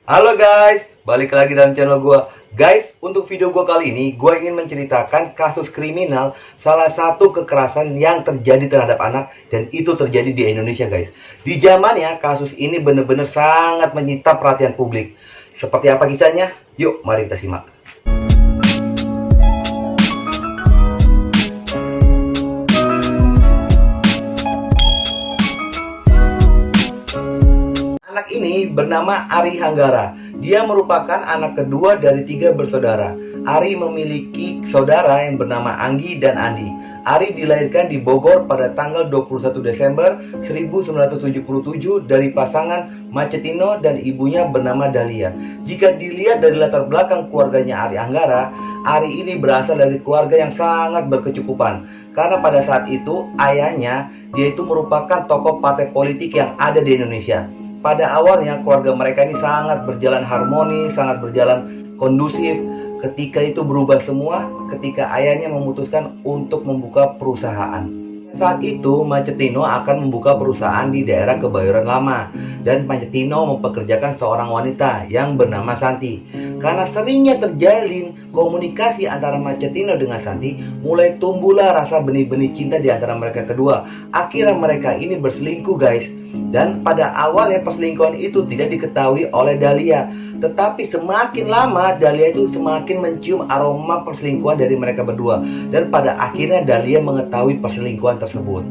Halo guys, balik lagi dalam channel gue. Guys, untuk video gue kali ini, gue ingin menceritakan kasus kriminal salah satu kekerasan yang terjadi terhadap anak. Dan itu terjadi di Indonesia guys. Di zamannya, kasus ini benar-benar sangat menyita perhatian publik. Seperti apa kisahnya? Yuk, mari kita simak. Anak ini bernama Ari Hanggara. Dia merupakan anak kedua dari 3 bersaudara. Ari memiliki saudara yang bernama Anggi dan Andi. Ari dilahirkan di Bogor pada tanggal 21 Desember 1977 dari pasangan Macetino dan ibunya bernama Dahlia. Jika dilihat dari latar belakang keluarganya Ari Hanggara, Ari ini berasal dari keluarga yang sangat berkecukupan. Karena pada saat itu ayahnya dia itu merupakan tokoh partai politik yang ada di Indonesia. Pada awalnya keluarga mereka ini sangat berjalan harmonis, sangat berjalan kondusif. Ketika itu berubah semua ketika ayahnya memutuskan untuk membuka perusahaan. Saat itu Macetino akan membuka perusahaan di daerah Kebayoran Lama. Dan Macetino mempekerjakan seorang wanita yang bernama Santi. Karena seringnya terjalin komunikasi antara Macetino dengan Santi, mulai tumbuhlah rasa benih-benih cinta di antara mereka kedua. Akhirnya mereka ini berselingkuh guys. Dan pada awalnya perselingkuhan itu tidak diketahui oleh Dahlia. Tetapi semakin lama Dahlia itu semakin mencium aroma perselingkuhan dari mereka berdua. Dan pada akhirnya Dahlia mengetahui perselingkuhan tersebut.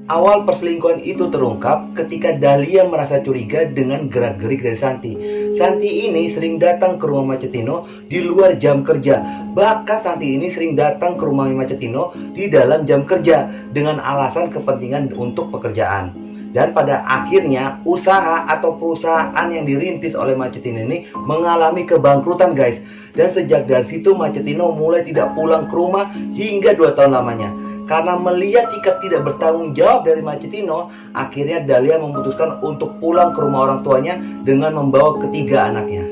Awal perselingkuhan itu terungkap ketika Dahlia merasa curiga dengan gerak-gerik dari Santi. Santi ini sering datang ke rumah Macetino di luar jam kerja. Bahkan Santi ini sering datang ke rumah Macetino di dalam jam kerja dengan alasan kepentingan untuk pekerjaan. Dan pada akhirnya usaha atau perusahaan yang dirintis oleh Macetino ini mengalami kebangkrutan guys. Dan sejak dari situ Macetino mulai tidak pulang ke rumah hingga 2 tahun lamanya. Karena melihat sikap tidak bertanggung jawab dari Macetino, akhirnya Dahlia memutuskan untuk pulang ke rumah orang tuanya dengan membawa ketiga anaknya.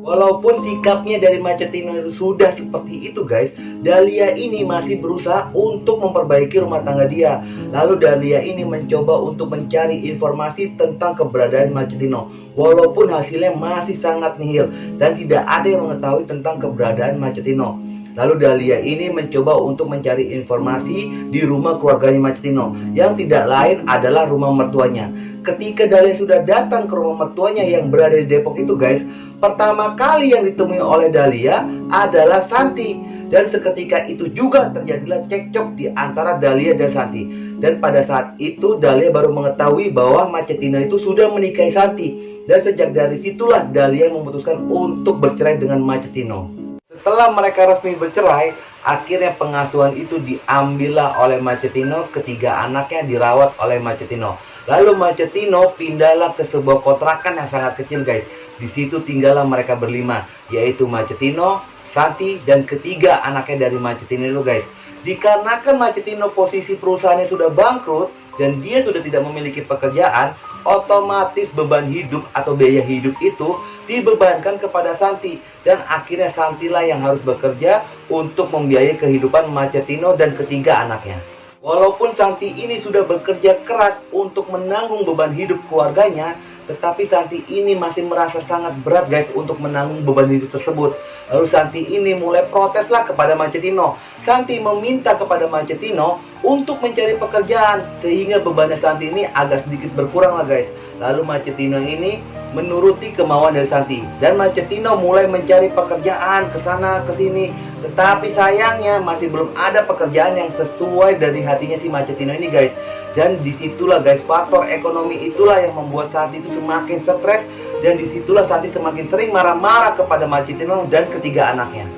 Walaupun sikapnya dari Macetino itu sudah seperti itu guys, Dahlia ini masih berusaha untuk memperbaiki rumah tangga dia. Lalu Dahlia ini mencoba untuk mencari informasi tentang keberadaan Macetino. Walaupun hasilnya masih sangat nihil dan tidak ada yang mengetahui tentang keberadaan Macetino. Lalu Dahlia ini mencoba untuk mencari informasi di rumah keluarganya Macetino, yang tidak lain adalah rumah mertuanya. Ketika Dahlia sudah datang ke rumah mertuanya yang berada di Depok itu guys, pertama kali yang ditemui oleh Dahlia adalah Santi. Dan seketika itu juga terjadilah cekcok di antara Dahlia dan Santi. Dan pada saat itu Dahlia baru mengetahui bahwa Macetino itu sudah menikahi Santi. Dan sejak dari situlah Dahlia memutuskan untuk bercerai dengan Macetino. Setelah mereka resmi bercerai, akhirnya pengasuhan itu diambillah oleh Macetino. Ketiga anaknya dirawat oleh Macetino. Lalu Macetino pindahlah ke sebuah kontrakan yang sangat kecil guys. Di situ tinggallah mereka berlima, yaitu Macetino, Santi, dan ketiga anaknya dari Macetino itu guys. Dikarenakan Macetino posisi perusahaannya sudah bangkrut dan dia sudah tidak memiliki pekerjaan, otomatis beban hidup atau biaya hidup itu dibebankan kepada Santi. Dan akhirnya Santilah yang harus bekerja untuk membiayai kehidupan Macetino dan ketiga anaknya. Walaupun Santi ini sudah bekerja keras untuk menanggung beban hidup keluarganya, tetapi Santi ini masih merasa sangat berat guys untuk menanggung beban hidup tersebut. Lalu Santi ini mulai proteslah kepada Macetino. Santi meminta kepada Macetino untuk mencari pekerjaan sehingga bebannya Santi ini agak sedikit berkurang lah guys. Lalu Macetino ini menuruti kemauan dari Santi. Dan Macetino mulai mencari pekerjaan ke sana ke sini. Tetapi sayangnya masih belum ada pekerjaan yang sesuai dari hatinya si Macetino ini guys. Dan disitulah guys, faktor ekonomi itulah yang membuat Santi itu semakin stres. Dan disitulah Santi semakin sering marah-marah kepada Macetino dan ketiga anaknya.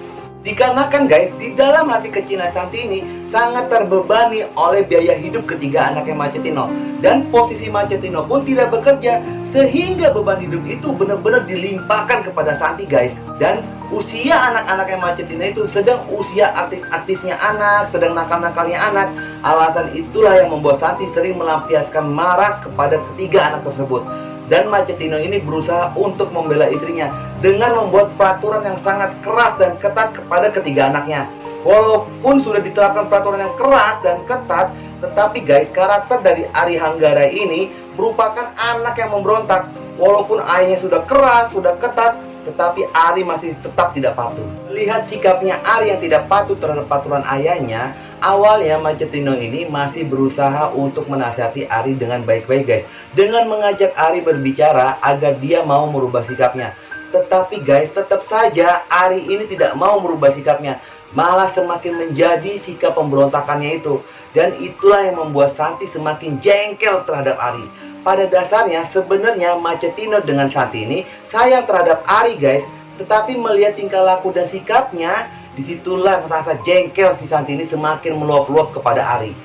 Dikarenakan guys, di dalam hati kecilnya Santi ini sangat terbebani oleh biaya hidup ketiga anaknya Macetino. Dan posisi Macetino pun tidak bekerja, sehingga beban hidup itu benar-benar dilimpahkan kepada Santi guys. Dan usia anak-anaknya Macetino itu sedang usia aktif-aktifnya anak, sedang nakal-nakalnya anak. Alasan itulah yang membuat Santi sering melampiaskan marah kepada ketiga anak tersebut. Dan Macetino ini berusaha untuk membela istrinya dengan membuat peraturan yang sangat keras dan ketat kepada ketiga anaknya. Walaupun sudah diterapkan peraturan yang keras dan ketat, tetapi guys, karakter dari Ari Hanggara ini merupakan anak yang memberontak. Walaupun ayahnya sudah keras, sudah ketat, tetapi Ari masih tetap tidak patuh. Melihat sikapnya Ari yang tidak patuh terhadap peraturan ayahnya, awalnya Macetino ini masih berusaha untuk menasihati Ari dengan baik-baik guys, dengan mengajak Ari berbicara agar dia mau merubah sikapnya. Tetapi guys, tetap saja Ari ini tidak mau merubah sikapnya, malah semakin menjadi sikap pemberontakannya itu. Dan itulah yang membuat Santi semakin jengkel terhadap Ari. Pada dasarnya sebenarnya Macetino dengan Santi ini sayang terhadap Ari guys, tetapi melihat tingkah laku dan sikapnya, disitulah rasa jengkel si Santi ini semakin meluap-luap kepada Ari.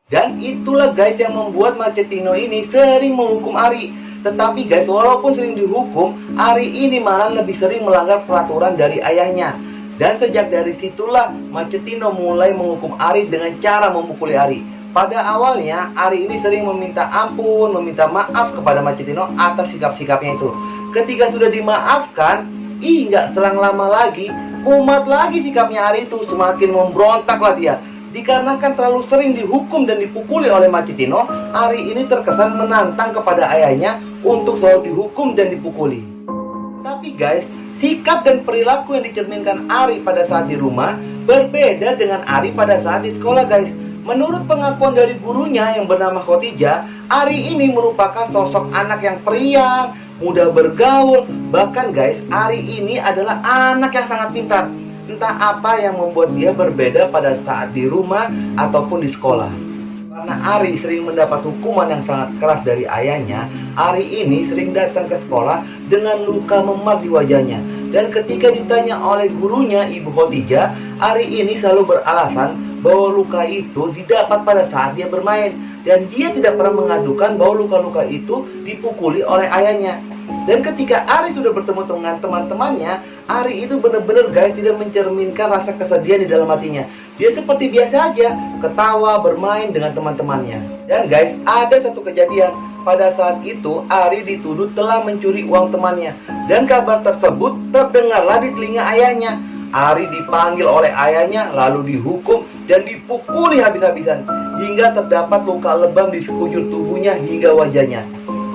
Dan itulah guys yang membuat Macetino ini sering menghukum Ari. Tetapi guys, walaupun sering dihukum, Ari ini malah lebih sering melanggar peraturan dari ayahnya. Dan sejak dari situlah Macetino mulai menghukum Ari dengan cara memukuli Ari. Pada awalnya Ari ini sering meminta ampun, meminta maaf kepada Macetino atas sikap-sikapnya itu. Ketika sudah dimaafkan, nggak selang lama lagi, kumat lagi sikapnya Ari itu, semakin memberontaklah dia. Dikarenakan terlalu sering dihukum dan dipukuli oleh Macetino, Ari ini terkesan menantang kepada ayahnya untuk selalu dihukum dan dipukuli. Tapi guys, sikap dan perilaku yang dicerminkan Ari pada saat di rumah berbeda dengan Ari pada saat di sekolah guys. Menurut pengakuan dari gurunya yang bernama Khotijah, Ari ini merupakan sosok anak yang periang, mudah bergaul. Bahkan guys, Ari ini adalah anak yang sangat pintar. Entah apa yang membuat dia berbeda pada saat di rumah ataupun di sekolah. Karena Ari sering mendapat hukuman yang sangat keras dari ayahnya, Ari ini sering datang ke sekolah dengan luka memar di wajahnya. Dan ketika ditanya oleh gurunya, Ibu Khotijah, Ari ini selalu beralasan bahwa luka itu didapat pada saat dia bermain. Dan dia tidak pernah mengadukan bahwa luka-luka itu dipukuli oleh ayahnya. Dan ketika Ari sudah bertemu dengan teman-temannya, Ari itu benar-benar guys tidak mencerminkan rasa kesedihan di dalam hatinya. Dia seperti biasa aja, ketawa, bermain dengan teman-temannya. Dan guys, ada satu kejadian. Pada saat itu, Ari dituduh telah mencuri uang temannya. Dan kabar tersebut terdengarlah di telinga ayahnya. Ari dipanggil oleh ayahnya, lalu dihukum dan dipukuli habis-habisan. Hingga terdapat luka lebam di sekujur tubuhnya hingga wajahnya.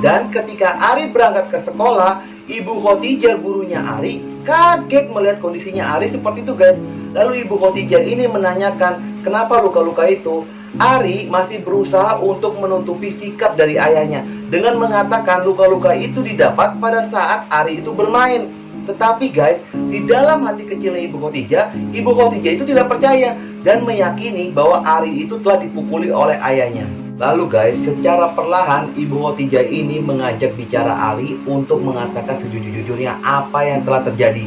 Dan ketika Ari berangkat ke sekolah, Ibu Khotijah gurunya Ari kaget melihat kondisinya Ari seperti itu guys. Lalu Ibu Khotijah ini menanyakan kenapa luka-luka itu. Ari masih berusaha untuk menutupi sikap dari ayahnya dengan mengatakan luka-luka itu didapat pada saat Ari itu bermain. Tetapi guys, di dalam hati kecilnya Ibu Khotijah itu tidak percaya dan meyakini bahwa Ari itu telah dipukuli oleh ayahnya. Lalu guys, secara perlahan Ibu Khotijah ini mengajak bicara Ari untuk mengatakan sejujur-jujurnya apa yang telah terjadi.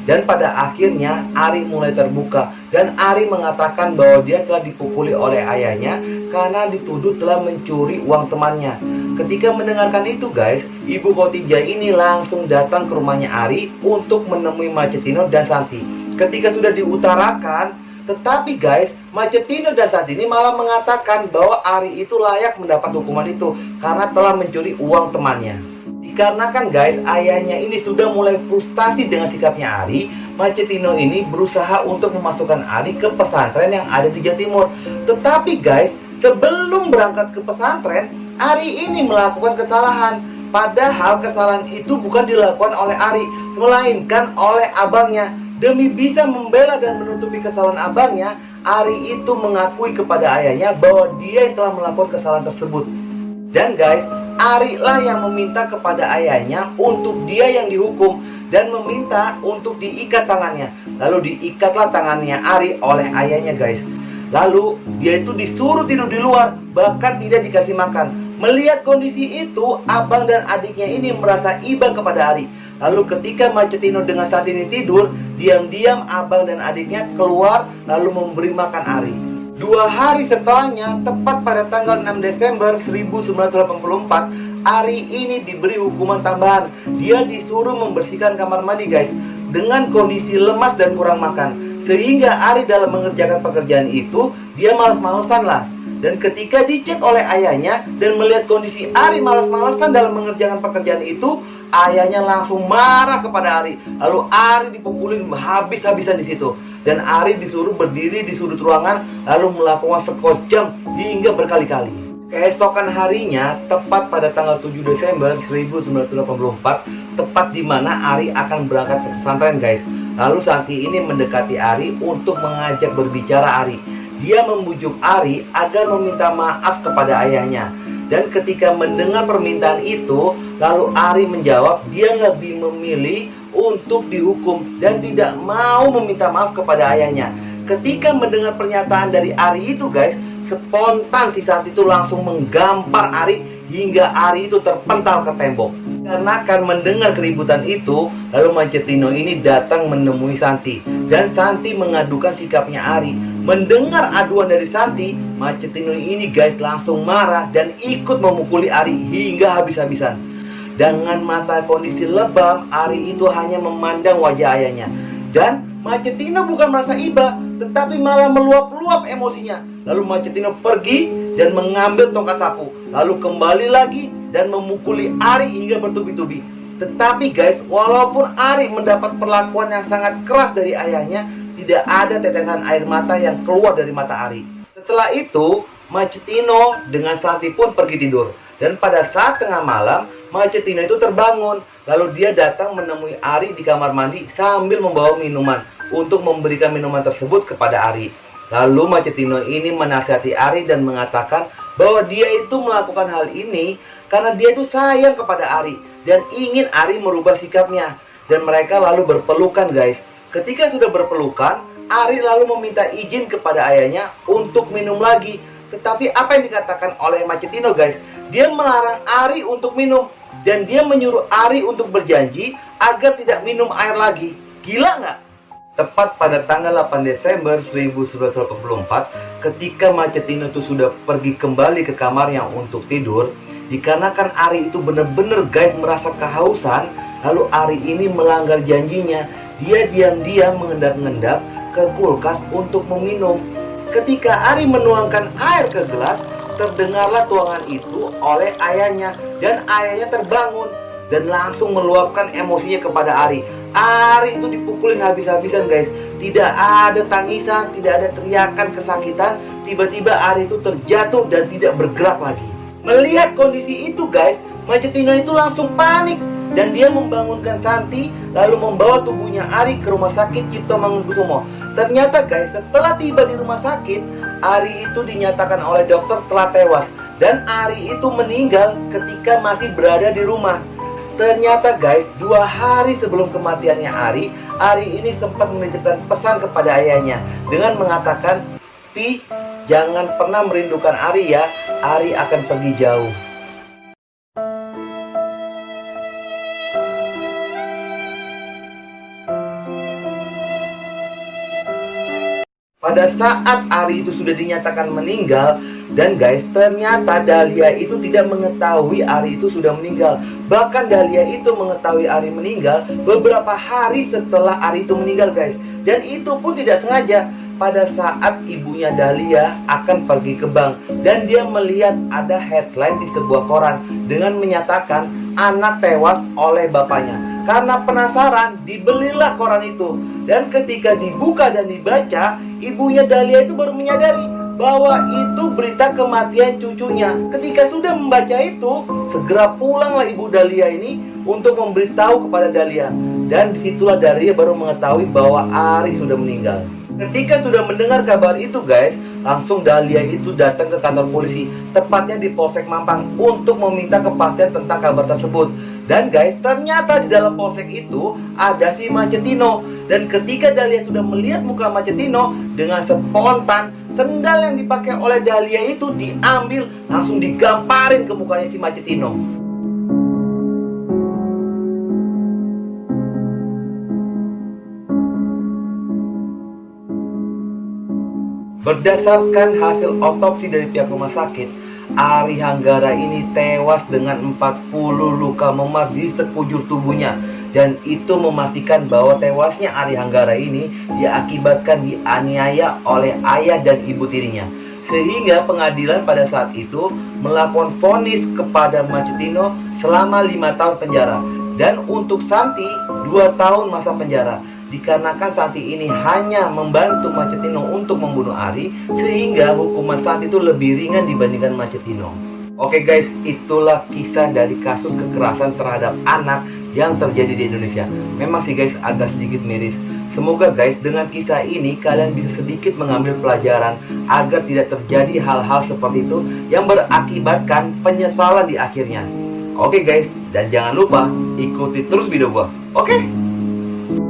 Dan pada akhirnya Ari mulai terbuka dan Ari mengatakan bahwa dia telah dipukuli oleh ayahnya karena dituduh telah mencuri uang temannya. Ketika mendengarkan itu guys, Ibu Khotijah ini langsung datang ke rumahnya Ari untuk menemui Macetino dan Santi. Ketika sudah diutarakan, tetapi guys, Macetino dan Santi ini malah mengatakan bahwa Ari itu layak mendapat hukuman itu karena telah mencuri uang temannya. Dikarenakan guys, ayahnya ini sudah mulai frustasi dengan sikapnya Ari, Macetino ini berusaha untuk memasukkan Ari ke pesantren yang ada di Jawa Timur. Tetapi guys, sebelum berangkat ke pesantren, Ari ini melakukan kesalahan. Padahal kesalahan itu bukan dilakukan oleh Ari, melainkan oleh abangnya. Demi bisa membela dan menutupi kesalahan abangnya, Ari itu mengakui kepada ayahnya bahwa dia yang telah melakukan kesalahan tersebut. Dan guys, Ari lah yang meminta kepada ayahnya untuk dia yang dihukum dan meminta untuk diikat tangannya. Lalu diikatlah tangannya Ari oleh ayahnya guys. Lalu dia itu disuruh tidur di luar, bahkan tidak dikasih makan. Melihat kondisi itu, abang dan adiknya ini merasa iba kepada Ari. Lalu ketika Macetino dengan Santi ini tidur, diam-diam abang dan adiknya keluar lalu memberi makan Ari. 2 hari setelahnya, tepat pada tanggal 6 Desember 1984, Ari ini diberi hukuman tambahan. Dia disuruh membersihkan kamar mandi guys, dengan kondisi lemas dan kurang makan. Sehingga Ari dalam mengerjakan pekerjaan itu, dia malas-malesan lah. Dan ketika dicek oleh ayahnya dan melihat kondisi Ari malas-malesan dalam mengerjakan pekerjaan itu, ayahnya langsung marah kepada Ari. Lalu Ari dipukulin habis-habisan di situ. Dan Ari disuruh berdiri di sudut ruangan lalu melakukan sekojam hingga berkali-kali. Keesokan harinya, tepat pada tanggal 7 Desember 1984, tepat di mana Ari akan berangkat ke pesantren, guys. Lalu Santi ini mendekati Ari untuk mengajak berbicara Ari. Dia membujuk Ari agar meminta maaf kepada ayahnya. Dan ketika mendengar permintaan itu, lalu Ari menjawab dia lebih memilih untuk dihukum dan tidak mau meminta maaf kepada ayahnya. Ketika mendengar pernyataan dari Ari itu, guys, spontan si Santi itu langsung menggampar Ari hingga Ari itu terpental ke tembok. Karena akan mendengar keributan itu, lalu Macetino ini datang menemui Santi. Dan Santi mengadukan sikapnya Ari. Mendengar aduan dari Santi, Macetino ini, guys, langsung marah dan ikut memukuli Ari hingga habis-habisan. Dengan mata kondisi lebam, Ari itu hanya memandang wajah ayahnya. Dan Macetino bukan merasa iba, tetapi malah meluap-luap emosinya. Lalu Macetino pergi dan mengambil tongkat sapu, lalu kembali lagi dan memukuli Ari hingga bertubi-tubi. Tetapi, guys, walaupun Ari mendapat perlakuan yang sangat keras dari ayahnya, tidak ada tetesan air mata yang keluar dari mata Ari. Setelah itu, Macetino dengan Santi pun pergi tidur. Dan pada saat tengah malam, Macetino itu terbangun. Lalu dia datang menemui Ari di kamar mandi sambil membawa minuman untuk memberikan minuman tersebut kepada Ari. Lalu Macetino ini menasihati Ari dan mengatakan bahwa dia itu melakukan hal ini karena dia itu sayang kepada Ari dan ingin Ari merubah sikapnya. Dan mereka lalu berpelukan, guys. Ketika sudah berpelukan, Ari lalu meminta izin kepada ayahnya untuk minum lagi. Tetapi apa yang dikatakan oleh Macetino, guys? Dia melarang Ari untuk minum. Dan dia menyuruh Ari untuk berjanji agar tidak minum air lagi. Gila nggak? Tepat pada tanggal 8 Desember 1984, ketika Macetino itu sudah pergi kembali ke kamarnya untuk tidur, dikarenakan Ari itu benar-benar, guys, merasa kehausan, lalu Ari ini melanggar janjinya. Dia diam-diam mengendap-endap ke kulkas untuk meminum. Ketika Ari menuangkan air ke gelas, terdengarlah tuangan itu oleh ayahnya. Dan ayahnya terbangun dan langsung meluapkan emosinya kepada Ari. Ari itu dipukulin habis-habisan, guys. Tidak ada tangisan, tidak ada teriakan kesakitan. Tiba-tiba Ari itu terjatuh dan tidak bergerak lagi. Melihat kondisi itu, guys, Macetino itu langsung panik. Dan dia membangunkan Santi, lalu membawa tubuhnya Ari ke rumah sakit Cipto Mangunkusumo. Ternyata, guys, setelah tiba di rumah sakit, Ari itu dinyatakan oleh dokter telah tewas. Dan Ari itu meninggal ketika masih berada di rumah. Ternyata, guys, 2 hari sebelum kematiannya Ari ini sempat menitipkan pesan kepada ayahnya dengan mengatakan, "Pi, jangan pernah merindukan Ari ya, Ari akan pergi jauh." Pada saat Ari itu sudah dinyatakan meninggal, dan guys, ternyata Dahlia itu tidak mengetahui Ari itu sudah meninggal. Bahkan Dahlia itu mengetahui Ari meninggal beberapa hari setelah Ari itu meninggal, guys. Dan itu pun tidak sengaja. Pada saat ibunya Dahlia akan pergi ke bank, dan dia melihat ada headline di sebuah koran dengan menyatakan anak tewas oleh bapaknya. Karena penasaran, dibelilah koran itu. Dan ketika dibuka dan dibaca, ibunya Dahlia itu baru menyadari bahwa itu berita kematian cucunya. Ketika sudah membaca itu, segera pulanglah ibu Dahlia ini untuk memberitahu kepada Dahlia. Dan disitulah Dahlia baru mengetahui bahwa Ari sudah meninggal. Ketika sudah mendengar kabar itu, guys, langsung Dahlia itu datang ke kantor polisi, tepatnya di Polsek Mampang, untuk meminta kepastian tentang kabar tersebut. Dan guys, ternyata di dalam polsek itu ada si Macetino. Dan ketika Dahlia sudah melihat muka Macetino, dengan spontan sendal yang dipakai oleh Dahlia itu diambil, langsung digamparin ke mukanya si Macetino. Berdasarkan hasil otopsi dari pihak rumah sakit, Ari Hanggara ini tewas dengan 40 luka memar di sekujur tubuhnya. Dan itu memastikan bahwa tewasnya Ari Hanggara ini diakibatkan dianiaya oleh ayah dan ibu tirinya. Sehingga pengadilan pada saat itu melakukan vonis kepada Macetino selama 5 tahun penjara. Dan untuk Santi 2 tahun masa penjara. Dikarenakan Santi ini hanya membantu Macetino untuk membunuh Ari, sehingga hukuman Santi itu lebih ringan dibandingkan Macetino. Oke guys, itulah kisah dari kasus kekerasan terhadap anak yang terjadi di Indonesia. Memang sih guys agak sedikit miris. Semoga guys dengan kisah ini kalian bisa sedikit mengambil pelajaran agar tidak terjadi hal-hal seperti itu yang berakibatkan penyesalan di akhirnya. Oke guys, dan jangan lupa ikuti terus video gua. Oke?